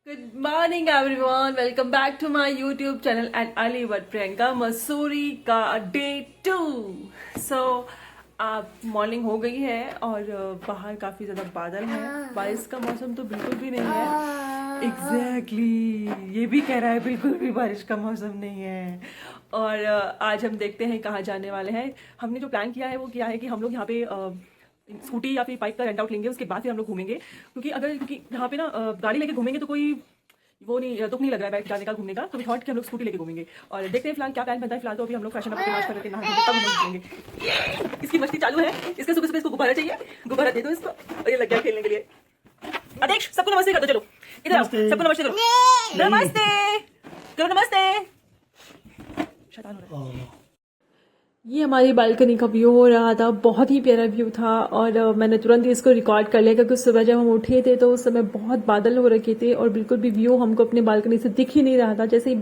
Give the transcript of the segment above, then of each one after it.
Good morning everyone. Welcome back to my YouTube channel and Ali but Priyanka Mussoorie का day 2. So morning हो गई है और बाहर काफी ज्यादा बादल है. बारिश का मौसम तो बिल्कुल भी नहीं है. एग्जैक्टली ये भी कह रहा है बिल्कुल भी बारिश का मौसम नहीं है. और आज हम देखते हैं कहाँ जाने वाले हैं. हमने जो प्लान किया है वो किया है कि हम लोग यहाँ पे स्कूटी या फिर बाइक का रेंट आउट लेंगे. उसके बाद फिर हम लोग घूमेंगे क्योंकि यहाँ पे ना गाड़ी लेके घूमेंगे तो कोई वो नहीं दुख नहीं लग रहा है बाइक जाने का घूमने का. तो थॉट कि हम लोग स्कूटी लेके घूमेंगे और देखते हैं फिलहाल क्या प्लान बनता है. फिलहाल तो अभी हम लोग फैशन अपने नाश कर रहे हैं तब हम लोग घूमेंगे. इसकी मस्ती चालू है. इसके सुबह सुबह इसको गुब्बारा चाहिए. गुब्बारा दे दो इसको और ये लग गया खेलने के लिए. अदेश सबको नमस्ते कर दो. चलो इधर आओ सबको नमस्ते करो. नमस्ते करो. नमस्ते. शैतान हो रहा है. ये हमारी बालकनी का व्यू हो रहा था. बहुत ही प्यारा व्यू था और मैंने तुरंत ही इसको रिकॉर्ड कर लिया क्योंकि सुबह जब हम उठे थे तो उस समय बहुत बादल हो रखे थे और बिल्कुल भी व्यू हमको अपनी बालकनी से दिख ही नहीं रहा था. जैसे ही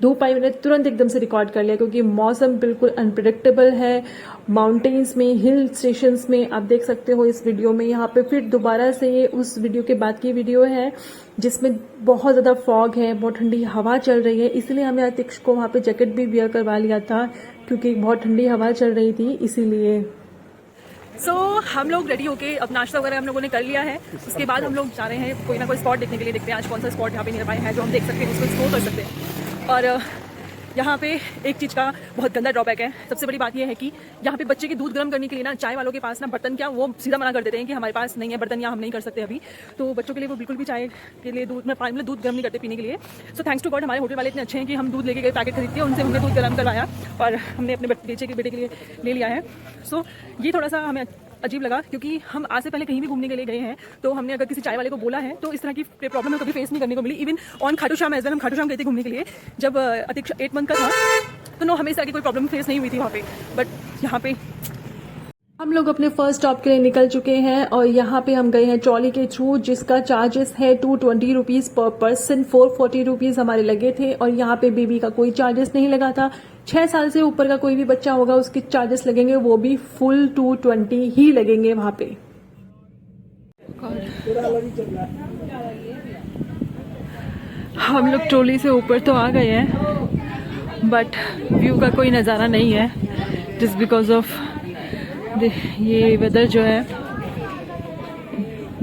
धूप आई मैंने तुरंत एकदम से रिकॉर्ड कर लिया क्योंकि मौसम बिल्कुल अनप्रिडिक्टेबल है. माउंटेन्स में, हिल स्टेशंस में आप देख सकते हो इस वीडियो में. यहाँ पे फिर दोबारा से ये उस वीडियो के बाद की वीडियो है जिसमें बहुत ज्यादा फॉग है, बहुत ठंडी हवा चल रही है. इसलिए हमने आतिश को वहां पे जैकेट भी वियर करवा लिया था क्योंकि बहुत ठंडी हवा चल रही थी इसीलिए. सो हम लोग रेडी होके अब नाश्ता वगैरह हम लोगों ने कर लिया है. उसके बाद हम लोग जा रहे हैं कोई ना कोई स्पॉट देखने के लिए. देखते हैं आज कौन सा स्पॉट यहाँ पे नियर बाय है जो हम देख सकते हैं, उसको एक्सप्लोर कर सकते हैं. और यहाँ पे एक चीज का बहुत गंदा ड्रॉबैक है. सबसे बड़ी बात यह है कि यहाँ पे बच्चे के दूध गर्म करने के लिए ना चाय वालों के पास ना बर्तन क्या वो सीधा मना कर देते हैं कि हमारे पास नहीं है बर्तन या हम नहीं कर सकते अभी. तो बच्चों के लिए वो बिल्कुल भी चाय के लिए दूध गर्म नहीं करते पीने के लिए. सो थैंक्स टू गॉड हमारे होटल वाले इतने अच्छे हैं कि हम दूध लेके गए, पैकेट खरीदते हैं, उनसे हमने दूध गर्म करवाया और हमने अपने बेटे के लिए ले लिया है. सो ये थोड़ा सा हमें अजीब लगा क्योंकि हम आज से पहले कहीं भी घूमने के लिए गए हैं तो हमने अगर किसी चाय वाले को बोला है तो इस तरह की प्रॉब्लम हमें कभी फेस नहीं करने को मिली. Even on Khatu Shyam as well हम खाटू श्याम गए थे घूमने के लिए जब अतिक 8 मंथ का था तो नो हमें इस तरह की कोई प्रॉब्लम फेस नहीं हुई थी वहाँ पे. बट यहाँ पे हम लोग अपने फर्स्ट स्टॉप के लिए निकल चुके हैं और यहाँ पे हम गए हैं ट्रॉली के थ्रू जिसका चार्जेस है 220 रुपीज पर पर्सन. 440 रुपीज हमारे लगे थे और यहाँ पे बेबी का कोई चार्जेस नहीं लगा था. 6 साल से ऊपर का कोई भी बच्चा होगा उसके चार्जेस लगेंगे, वो भी फुल 220 ही लगेंगे वहां पे. हम लोग ट्रॉली से ऊपर तो आ गए हैं बट व्यू का कोई नज़ारा नहीं है जस्ट बिकॉज ऑफ ये वेदर जो है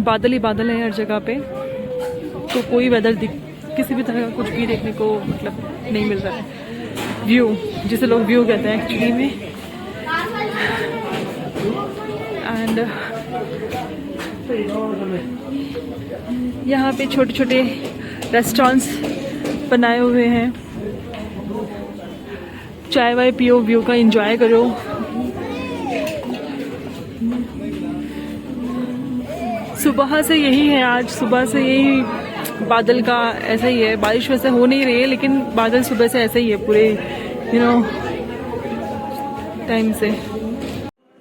बादल ही बादल है हर जगह पे. तो कोई वेदर किसी भी तरह का कुछ भी देखने को मतलब नहीं मिल रहा है. व्यू जिसे लोग व्यू कहते हैं एक्चुअली में. एंड यहाँ पे छोटे छोटे रेस्टोरेंट्स बनाए हुए हैं. चाय वाय पियो, व्यू का एंजॉय करो. सुबह से यही है, आज सुबह से यही बादल का ऐसा ही है. बारिश वैसे हो नहीं रही है लेकिन बादल सुबह से ऐसे ही है पूरे टाइम से.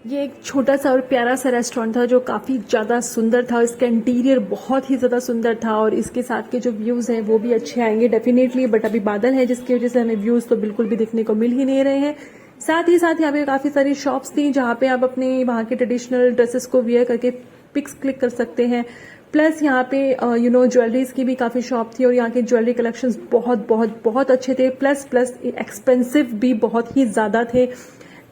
ये एक छोटा सा और प्यारा सा रेस्टोरेंट था जो काफी ज्यादा सुंदर था. इसका इंटीरियर बहुत ही ज्यादा सुंदर था और इसके साथ के जो व्यूज हैं वो भी अच्छे आएंगे डेफिनेटली. बट अभी बादल है जिसकी वजह से हमें व्यूज तो बिल्कुल भी देखने को मिल ही नहीं रहे हैं. साथ ही साथ यहाँ पे काफी सारी शॉप्स थी जहाँ पे आप अपने वहाँ के ट्रेडिशनल ड्रेसेस को वियर करके पिक्स क्लिक कर सकते हैं. प्लस यहाँ पे ज्वेलरीज की भी काफी शॉप थी और यहाँ के ज्वेलरी कलेक्शंस बहुत बहुत बहुत अच्छे थे. प्लस एक्सपेंसिव भी बहुत ही ज्यादा थे.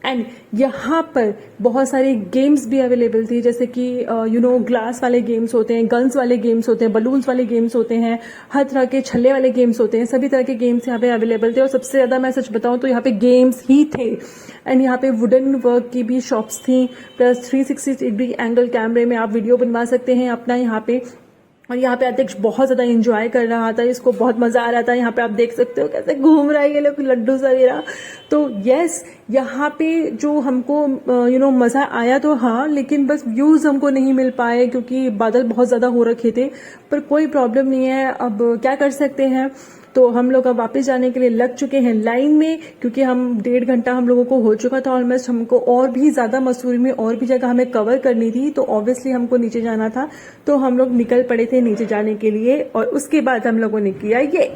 एंड यहाँ पर बहुत सारे गेम्स भी अवेलेबल थी जैसे कि ग्लास वाले गेम्स होते हैं, गन्स वाले गेम्स होते हैं, बलून्स वाले गेम्स होते हैं, हर तरह के छल्ले वाले गेम्स होते हैं. सभी तरह के गेम्स यहाँ पे अवेलेबल थे और सबसे ज्यादा मैं सच बताऊं तो यहाँ पे गेम्स ही थे. एंड यहाँ पे वुडन वर्क की भी शॉप्स थी. प्लस 360 डिग्री एंगल कैमरे में आप वीडियो बनवा सकते हैं अपना यहाँ पे. और यहाँ पे अध्यक्ष बहुत ज्यादा एंजॉय कर रहा था, इसको बहुत मजा आ रहा था. यहाँ पे आप देख सकते हो कैसे घूम रहा है ये लोग लड्डू सवेरा. तो यस यहाँ पे जो हमको मजा आया तो हाँ, लेकिन बस व्यूज हमको नहीं मिल पाए क्योंकि बादल बहुत ज्यादा हो रखे थे. पर कोई प्रॉब्लम नहीं है, अब क्या कर सकते हैं. तो हम लोग अब वापस जाने के लिए लग चुके हैं लाइन में क्योंकि हम 1.5 घंटा हम लोगों को हो चुका था ऑलमोस्ट. हमको और भी ज्यादा मसूरी में और भी जगह हमें कवर करनी थी तो ऑब्वियसली हमको नीचे जाना था. तो हम लोग निकल पड़े थे नीचे जाने के लिए और उसके बाद हम लोगों ने किया ये,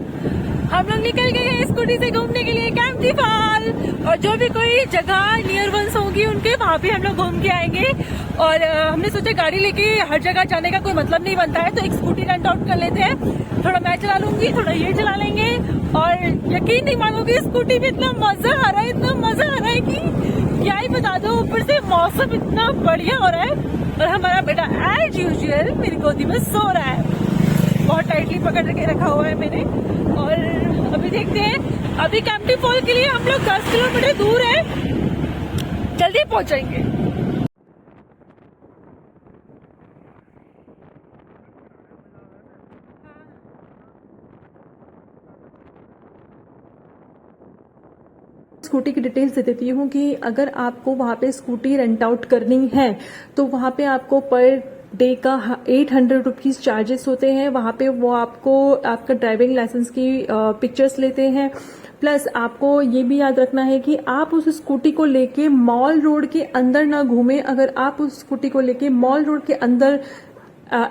हम लोग निकल गए हैं स्कूटी से घूमने के लिए कैंपटी फॉल. और जो भी कोई जगह नियर वंस होगी उनके वहां पे हम लोग घूम के आएंगे. और हमने सोचा गाड़ी लेके हर जगह जाने का कोई मतलब नहीं बनता है, तो एक स्कूटी रेंट आउट कर लेते हैं। थोड़ा मैं चला लूंगी, थोड़ा ये चला लेंगे, और यकीन नहीं मानोगे स्कूटी में इतना मजा आ रहा है, इतना मजा आ रहा है कि क्या ही बता दो। ऊपर से मौसम इतना बढ़िया हो रहा है, और हमारा बेटा एज यूजुअल मेरी गोदी में सो रहा है, बहुत टाइटली पकड़ के रखा हुआ है मैंने। और अभी देखते हैं, अभी कैंपटी फॉल के लिए हम लोग 10 किलोमीटर दूर है, जल्दी पहुंच जाएंगे। स्कूटी की डिटेल्स दे देती हूँ कि अगर आपको वहाँ पे स्कूटी रेंट आउट करनी है तो वहाँ पे आपको पर डे का 800 रुपीज चार्जेस होते हैं। वहाँ पे वो आपको आपका ड्राइविंग लाइसेंस की पिक्चर्स लेते हैं, प्लस आपको ये भी याद रखना है कि आप उस स्कूटी को लेके मॉल रोड के अंदर ना घूमें। अगर आप उस स्कूटी को लेके मॉल रोड के अंदर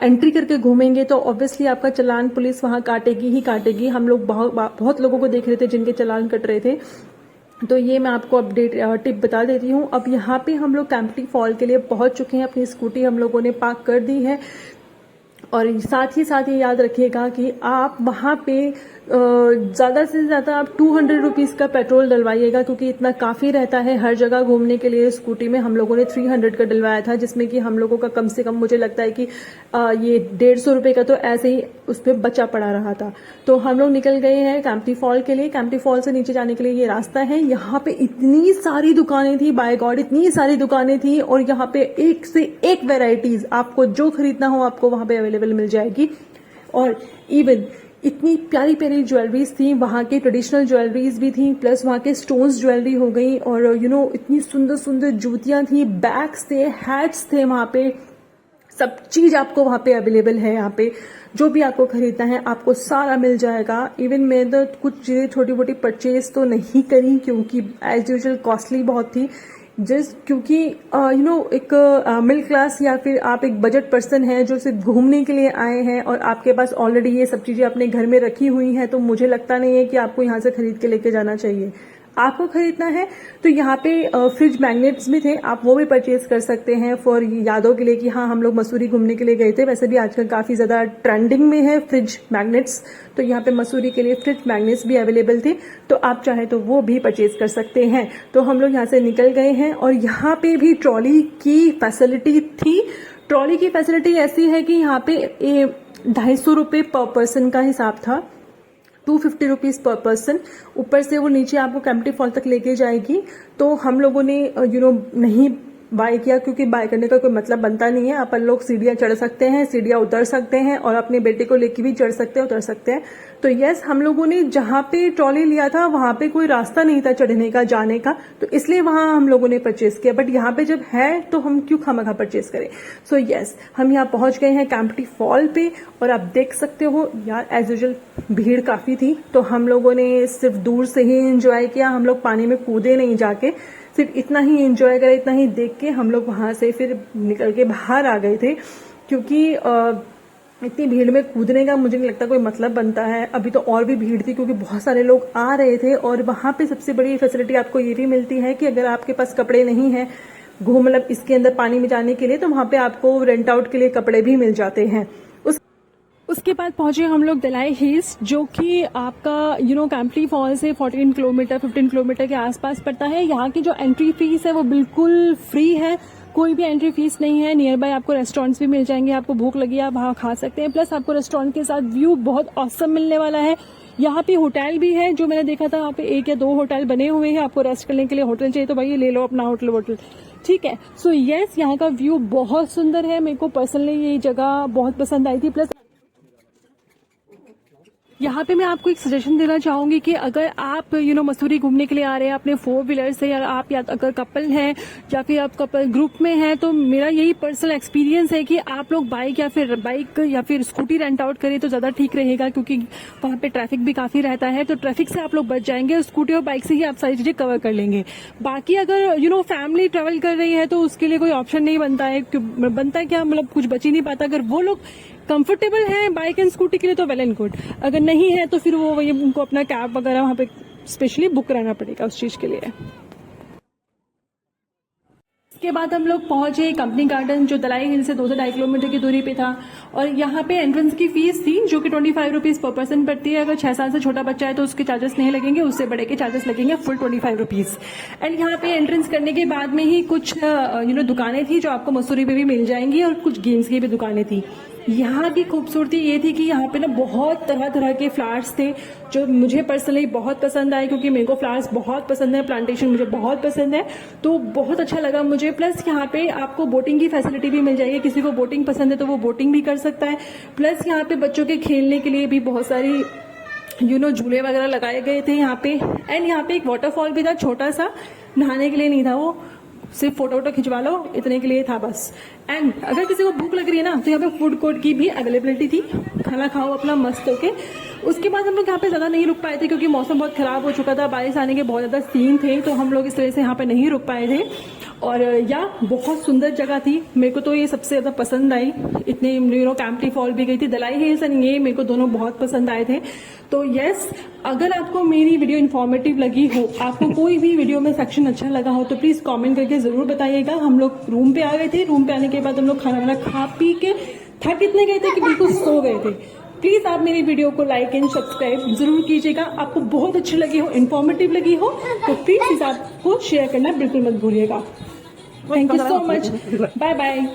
एंट्री करके घूमेंगे तो ऑब्वियसली आपका चालान पुलिस वहां काटेगी ही काटेगी। हम लोग बहुत लोगों को देख रहे थे जिनके चालान कट रहे थे, तो ये मैं आपको अपडेट टिप बता देती हूँ। अब यहाँ पे हम लोग कैंपटी फॉल के लिए पहुंच चुके हैं, अपनी स्कूटी हम लोगों ने पार्क कर दी है। और साथ ही याद रखिएगा कि आप वहां पे ज्यादा से ज्यादा आप 200 रुपीज का पेट्रोल डलवाइएगा, क्योंकि इतना काफी रहता है हर जगह घूमने के लिए। स्कूटी में हम लोगों ने 300 का डलवाया था, जिसमें कि हम लोगों का कम से कम मुझे लगता है कि ये 150 रुपए का तो ऐसे ही उस पर बचा पड़ा रहा था। तो हम लोग निकल गए हैं कैंपटी फॉल के लिए। कैंपटी फॉल से नीचे जाने के लिए ये रास्ता है। यहाँ पे इतनी सारी दुकानें थी, बाय गॉड इतनी सारी दुकानें थी, और यहाँ पे एक से एक वेराइटीज, आपको जो खरीदना हो आपको वहां पे अवेलेबल मिल जाएगी। और इवन इतनी प्यारी प्यारी ज्वेलरीज थी, वहां के ट्रेडिशनल ज्वेलरीज भी थी, प्लस वहां के स्टोन्स ज्वेलरी हो गई, और इतनी सुंदर सुंदर जूतियां थी, बैग्स थे, हैट्स थे, वहां पे सब चीज आपको वहां पे अवेलेबल है। यहाँ पे जो भी आपको खरीदना है आपको सारा मिल जाएगा। इवन मैं तो कुछ चीजें छोटी मोटी परचेज तो नहीं करी, क्योंकि एज यूजुअल कॉस्टली बहुत थी। क्योंकि एक मिडिल क्लास या फिर आप एक बजट पर्सन है जो सिर्फ घूमने के लिए आए हैं और आपके पास ऑलरेडी ये सब चीजें अपने घर में रखी हुई हैं, तो मुझे लगता नहीं है कि आपको यहाँ से खरीद के लेके जाना चाहिए। आपको खरीदना है तो यहाँ पे फ्रिज मैग्नेट्स भी थे, आप वो भी परचेज कर सकते हैं फॉर यादों के लिए कि हाँ हम लोग मसूरी घूमने के लिए गए थे। वैसे भी आजकल काफी ज्यादा ट्रेंडिंग में है फ्रिज मैग्नेट्स, तो यहाँ पे मसूरी के लिए फ्रिज मैग्नेट्स भी अवेलेबल थे, तो आप चाहे तो वो भी परचेज कर सकते हैं। तो हम लोग यहाँ से निकल गए हैं, और यहाँ पे भी ट्रॉली की फैसिलिटी थी। ट्रॉली की फैसिलिटी ऐसी है कि यहाँ पे 250 रुपए पर पर्सन का हिसाब था, 250 रुपीज पर पर्सन। ऊपर से वो नीचे आपको कैंपटी फॉल तक लेके जाएगी। तो हम लोगों ने नहीं बाय किया, क्योंकि बाय करने का कोई मतलब बनता नहीं है। अपन लोग सीढ़ियां चढ़ सकते हैं, सीढ़ियां उतर सकते हैं, और अपने बेटे को लेके भी चढ़ सकते हैं, उतर सकते हैं। तो यस, हम लोगों ने जहां पे ट्रॉली लिया था वहां पे कोई रास्ता नहीं था चढ़ने का, जाने का, तो इसलिए वहां हम लोगों ने परचेज किया। बट यहाँ पे जब है तो हम क्यों खामखा परचेज करें। सो यस, हम यहाँ पहुंच गए हैं कैंपटी फॉल पे, और आप देख सकते हो यार एज यूजुअल भीड़ काफी थी। तो हम लोगों ने सिर्फ दूर से ही एंजॉय किया, हम लोग पानी में कूदे नहीं जाके, सिर्फ इतना ही एंजॉय करा, इतना ही देख के हम लोग वहां से फिर निकल के बाहर आ गए थे। क्योंकि इतनी भीड़ में कूदने का मुझे नहीं लगता कोई मतलब बनता है। अभी तो और भी भीड़ थी क्योंकि बहुत सारे लोग आ रहे थे। और वहां पे सबसे बड़ी फैसिलिटी आपको ये भी मिलती है कि अगर आपके पास कपड़े नहीं है मतलब इसके अंदर पानी में जाने के लिए, तो वहां पे आपको रेंट आउट के लिए कपड़े भी मिल जाते हैं। उसके बाद पहुंचे हम लोग दलाई हिल्स, जो कि आपका कैंपटी फॉल से 14 किलोमीटर 15 किलोमीटर के आसपास पड़ता है। यहाँ की जो एंट्री फीस है वो बिल्कुल फ्री है, कोई भी एंट्री फीस नहीं है। नियर बाय आपको रेस्टोरेंट्स भी मिल जाएंगे, आपको भूख लगी आप वहाँ खा सकते हैं। प्लस आपको रेस्टोरेंट के साथ व्यू बहुत ऑसम मिलने वाला है। यहाँ पे होटल भी है, जो मैंने देखा था वहाँ पे 1 या 2 होटल बने हुए हैं। आपको रेस्ट करने के लिए होटल चाहिए तो भाई ले लो अपना होटल, ठीक है। सो यस, यहाँ का व्यू बहुत सुंदर है, मेरे को पर्सनली ये जगह बहुत पसंद आई थी। प्लस यहाँ पे मैं आपको एक सजेशन देना चाहूंगी कि अगर आप मसूरी घूमने के लिए आ रहे हैं अपने 4 व्हीलर से, या आप या अगर कपल हैं या फिर आप कपल ग्रुप में हैं, तो मेरा यही पर्सनल एक्सपीरियंस है कि आप लोग बाइक या फिर स्कूटी रेंट आउट करें तो ज्यादा ठीक रहेगा, क्योंकि वहां पे ट्रैफिक भी काफी रहता है। तो ट्रैफिक से आप लोग बच जाएंगे, और स्कूटी और बाइक से ही आप सारी चीजें कवर कर लेंगे। बाकी अगर फैमिली ट्रेवल कर रही है तो उसके लिए कोई ऑप्शन नहीं बनता है, क्या मतलब कुछ बच ही नहीं पाता। अगर वो लोग कंफर्टेबल है बाइक एंड स्कूटी के लिए तो वेल एंड गुड, अगर नहीं है तो फिर वो उनको अपना कैब वगैरह वहां पे स्पेशली बुक कराना पड़ेगा उस चीज के लिए। इसके बाद हम लोग पहुंचे कंपनी गार्डन, जो दलाई हिल से 2 से 2.5 किलोमीटर की दूरी पे था। और यहाँ पे एंट्रेंस की फीस थी जो कि 25 रुपीज पर पर्सन पड़ती है। अगर 6 साल से छोटा बच्चा है तो उसके चार्जेस नहीं लगेंगे, उससे बड़े के चार्जेस लगेंगे फुल 25 रुपीज। एंड यहाँ पे एंट्रेंस करने के बाद में ही कुछ दुकानें थी जो आपको मसूरी पे भी मिल जाएंगी, और कुछ गेम्स की भी दुकानें थी। यहाँ की खूबसूरती ये थी कि यहाँ पे ना बहुत तरह तरह के फ्लावर्स थे जो मुझे पर्सनली बहुत पसंद आए, क्योंकि मेरे को फ्लावर्स बहुत पसंद है, प्लांटेशन मुझे बहुत पसंद है, तो बहुत अच्छा लगा मुझे। प्लस यहाँ पे आपको बोटिंग की फैसिलिटी भी मिल जाएगी, किसी को बोटिंग पसंद है तो वो बोटिंग भी कर सकता है। प्लस यहाँ पे बच्चों के खेलने के लिए भी बहुत सारी झूले वगैरह लगाए गए थे यहाँ पे। एंड यहाँ पे एक वाटरफॉल भी था, छोटा सा, नहाने के लिए नहीं था, वो सिर्फ फोटो वोटो खिंचवा लो इतने के लिए था बस। एंड अगर किसी को भूख लग रही है ना तो यहाँ पे फूड कोर्ट की भी अवेलेबिलिटी थी, खाना खाओ अपना मस्त होके। उसके बाद हम लोग यहाँ पे ज्यादा नहीं रुक पाए थे क्योंकि मौसम बहुत खराब हो चुका था, बारिश आने के बहुत ज्यादा सीन थे, तो हम लोग इस तरह से यहाँ पे नहीं रुक पाए थे। और बहुत सुंदर जगह थी, मेरे को तो ये सबसे ज्यादा पसंद आई। इतने कैंपटी फॉल भी गई थी, दलाई हिल्स एंड ये मेरे को दोनों बहुत पसंद आए थे। तो यस, अगर आपको मेरी वीडियो इन्फॉर्मेटिव लगी हो, आपको कोई भी वीडियो में सेक्शन अच्छा लगा हो, तो प्लीज कमेंट करके जरूर बताइएगा। हम लोग रूम पे आ गए थे, रूम पे आने के बाद हम लोग खाना वाना खा पी के थक इतने गए थे कि बिल्कुल सो गए थे। प्लीज आप मेरी वीडियो को लाइक एंड सब्सक्राइब जरूर कीजिएगा। आपको बहुत अच्छी लगी हो, इन्फॉर्मेटिव लगी हो, तो प्लीज इस आपको शेयर करना बिल्कुल मत भूलिएगा। Thank you so much, bye bye.